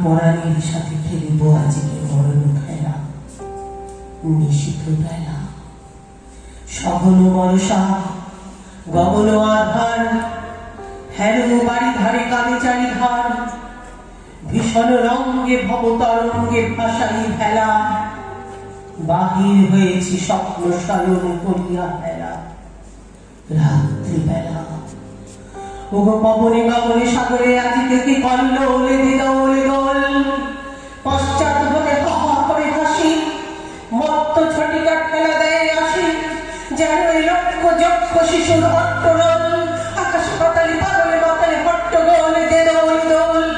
পরাণের সাথে খেলিব আজকে মরণ খেলা। নিশিত বেলা সঘন বর্ষা গগন আধার, হেন বাড়ি ধারে কাঁদে চারিধার। ভীষণ রঙ্গে ভব তরঙ্গে ভাসাই ভেলা, বাহির হয়েছি স্বপ্ন শয়ন করিয়া ভেলা। রাত্রিবেলা ওগো পবনে গগনে সাগরে আজিকে কি কল্ল ওলে দিদৌলে দোল। পশ্চাৎ হতে হা করে হাসি, মত্ত ছটিকার খেলা দেয় আসি। যেন এই লক্ষ যক্ষ শিশুর হট্টগোল, আকাশ পাতালে পাগলে মাতালে হট্টগোল দে দোল দোল।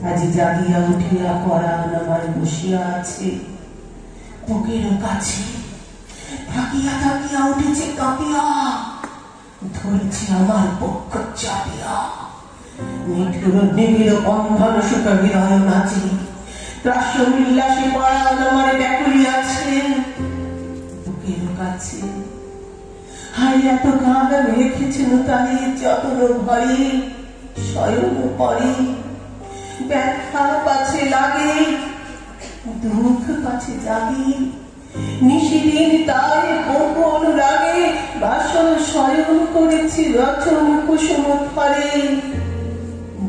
আজি জাগিয়া উঠিয়া পরাণ আমার বসিয়া আছে বুকের কাছে। থাকিয়া থাকিয়া উঠেছে কাঁপিয়া, ধরেছি আমার পক্ষ চাপিয়া। নিঠুর নিবিড় বন্ধন সুখ হৃদয় নাচে, ত্রাস উল্লাসে পরাণ আমার ব্যাকুলি আছে বুকের কাছে। হাই এত গান রেখেছেন তারে যতন ভরে শয়ন পরে। ব্যথা পাছে লাগে দুঃখ পাছে জাগে, নিশিদিন তার কোপ অনুরাগে। বাসন শয়ন করেছি রচন কুসুম ফলে,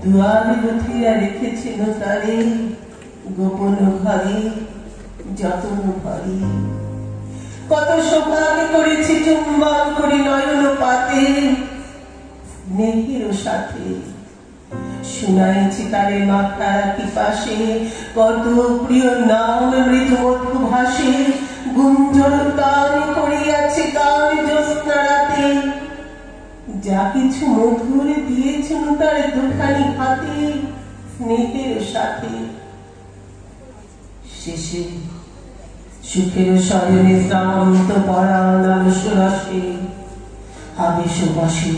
দুয়ার গুথিয়া রেখেছিল তারে গোপন ঘরে যতন ভরে। কত সোহাগ করেছি চুম্বন করি নয়ন পাতে স্নেহের সাথে। শুনাইছি তারে মাথা রাখি পাশে, কত প্রিয় নাম মৃদু মধু ভাসে। গুঞ্জন গান করিয়াছে গান জ্যোৎস্না রাতে, যা কিছু মধুর দিয়েছেন তার দুখানি হাতে স্নেহের সাথে। শেষে সুখের শয়নে শ্রান্ত পরাণ আলসরসে আবেশ বসে।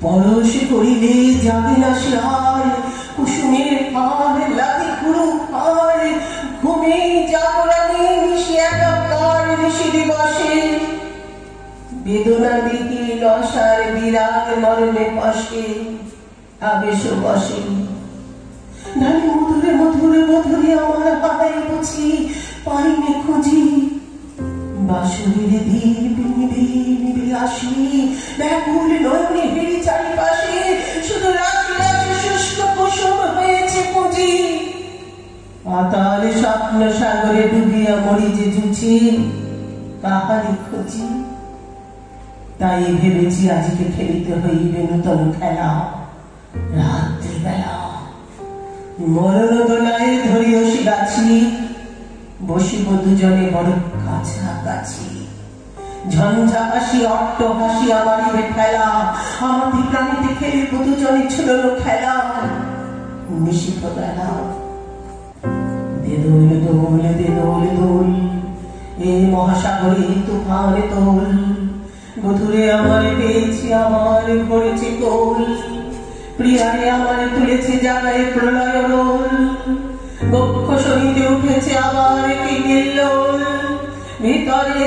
পরশ করিলে যাবে না সে আর, কুসুমের পার লাগে গুরু পার। ঘুমে জাগরণে মিশে একাকার ঋষি দিবসে, বেদনা দিকে রসার বিরাগ মরণে পাশে আবেশ বসে। নানি মধুরে মধুরে মধুরে আমার হাই বুঝি পাইনি খুঁজি। বাঁশরীর ধীর নিবে নিবে আসি, ব্যাকুল নয়নে হেরি চারিপাশে। শুধু রাশি রাশি শুষ্ক কুসুম হয়েছে পুঁজি। পাতাল স্বপ্ন সাগরে ডুবিয়া মরি যে জুছি কাহারি খুঁজি। তাই ভেবেছি আজকে খেলিতে হইবে নূতন খেলা। রাত্রিবেলা মরণ দোলায় ধরিয়সি গাছি, বসিব দুজনে বড় কাছাকাছি। ঝঞ্ঝা হাসি অট্ট হাসি আমারই খেলা, আমাকে প্রাণীতে খেলিব দুজনে ছুড়ল খেলা। নিশিত বেলা দে দোল দোল দে দোল দোল, এ মহাসাগরে তুফানে তোল। বধুরে আমার পেয়েছি আমার ভরেছে কোল, প্রিয়ারে আমার তুলেছে জাগায় প্রলয় রোল। বক্ষ সহিতে উঠেছে আবার কি নির্লোল, ভিতরে